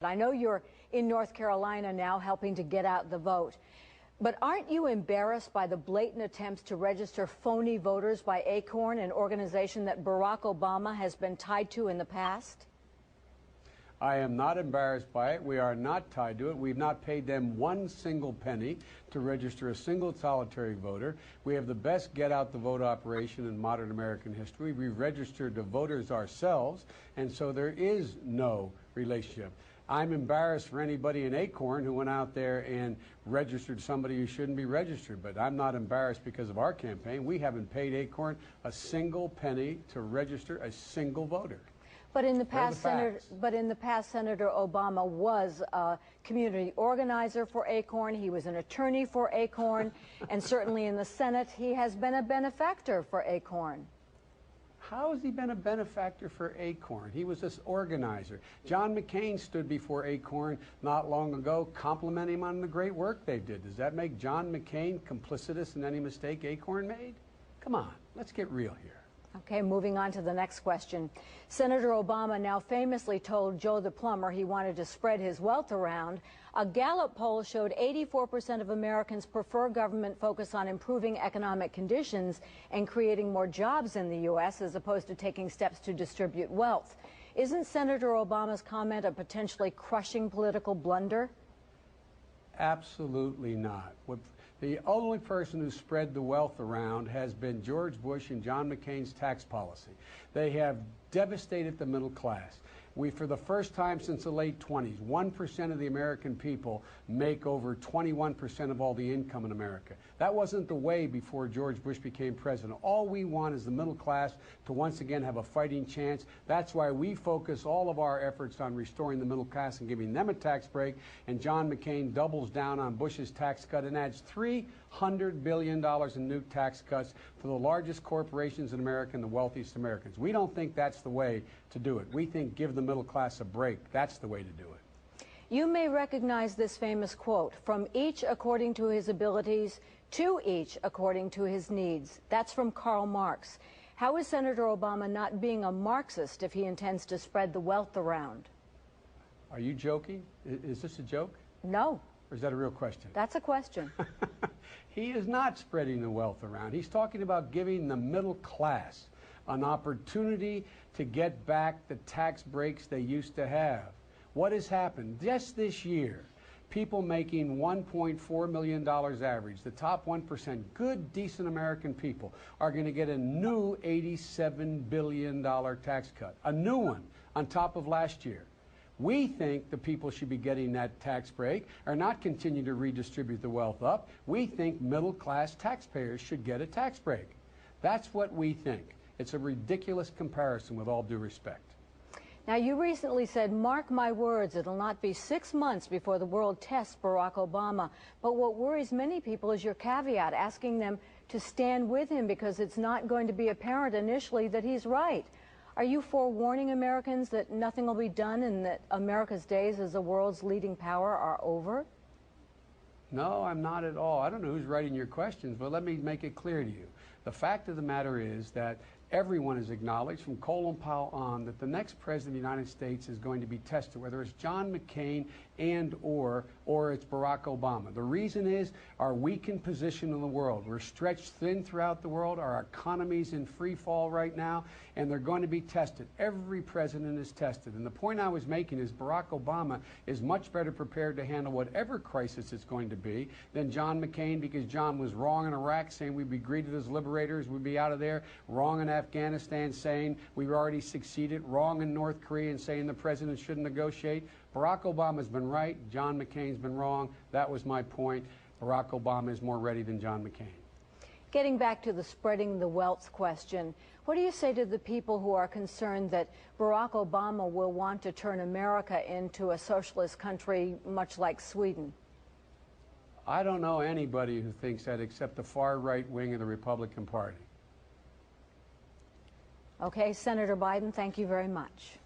I know you're in North Carolina now helping to get out the vote. But aren't you embarrassed by the blatant attempts to register phony voters by Acorn, an organization that Barack Obama has been tied to in the past? I am not embarrassed by it. We are not tied to it. We've not paid them one single penny to register a single solitary voter. We have the best get out the vote operation in modern American history. We've registered the voters ourselves, and so there is no relationship. I'm embarrassed for anybody in Acorn who went out there and registered somebody who shouldn't be registered, but I'm not embarrassed because of our campaign. We haven't paid Acorn a single penny to register a single voter. But in the past, Senator Obama was a community organizer for Acorn. He was an attorney for Acorn, and certainly in the Senate, he has been a benefactor for Acorn. How has he been a benefactor for Acorn? He was this organizer. John McCain stood before Acorn not long ago, complimenting him on the great work they did. Does that make John McCain complicitous in any mistake Acorn made? Come on, let's get real here. Okay, moving on to the next question. Senator Obama now famously told Joe the plumber he wanted to spread his wealth around. A Gallup poll showed 84% of Americans prefer government focus on improving economic conditions and creating more jobs in the U.S. as opposed to taking steps to distribute wealth. Isn't Senator Obama's comment a potentially crushing political blunder? Absolutely not. The only person who spread the wealth around has been George Bush and John McCain's tax policy. They have devastated the middle class. For the first time since the late 20s, 1% of the American people make over 21% of all the income in America. That wasn't the way before George Bush became president. All we want is the middle class to once again have a fighting chance. That's why we focus all of our efforts on restoring the middle class and giving them a tax break. And John McCain doubles down on Bush's tax cut and adds $300 billion in new tax cuts for the largest corporations in America and the wealthiest Americans. We don't think that's the way to do it. We think give the middle class a break. That's the way to do it. You may recognize this famous quote, from each according to his abilities, to each according to his needs. That's from Karl Marx. How is Senator Obama not being a Marxist if he intends to spread the wealth around? Are you joking? Is this a joke? No. Or is that a real question? That's a question. He is not spreading the wealth around. He's talking about giving the middle class an opportunity to get back the tax breaks they used to have. What has happened? Just this year, people making $1.4 million average, the top 1%, good, decent American people, are going to get a new $87 billion tax cut, a new one on top of last year. We think the people should be getting that tax break or not continue to redistribute the wealth up. We think middle-class taxpayers should get a tax break. That's what we think. It's a ridiculous comparison, with all due respect. Now, you recently said, mark my words, it'll not be 6 months before the world tests Barack Obama. But what worries many people is your caveat, asking them to stand with him because it's not going to be apparent initially that he's right. Are you forewarning Americans that nothing will be done and that America's days as the world's leading power are over? No, I'm not at all. I don't know who's writing your questions, but let me make it clear to you. The fact of the matter is that everyone has acknowledged, from Colin Powell on, that the next president of the United States is going to be tested, whether it's John McCain or it's Barack Obama. The reason is our weakened position in the world. We're stretched thin throughout the world. Our economy's in free fall right now, and they're going to be tested. Every president is tested. And the point I was making is Barack Obama is much better prepared to handle whatever crisis it's going to be than John McCain, because John was wrong in Iraq, saying we'd be greeted as liberators, we'd be out of there, wrong in Afghanistan, saying we've already succeeded, wrong in North Korea, and saying the president shouldn't negotiate. Barack Obama's been right, John McCain's been wrong. That was my point. Barack Obama is more ready than John McCain. Getting back to the spreading the wealth question, what do you say to the people who are concerned that Barack Obama will want to turn America into a socialist country much like Sweden? I don't know anybody who thinks that except the far right wing of the Republican Party. Okay, Senator Biden, thank you very much.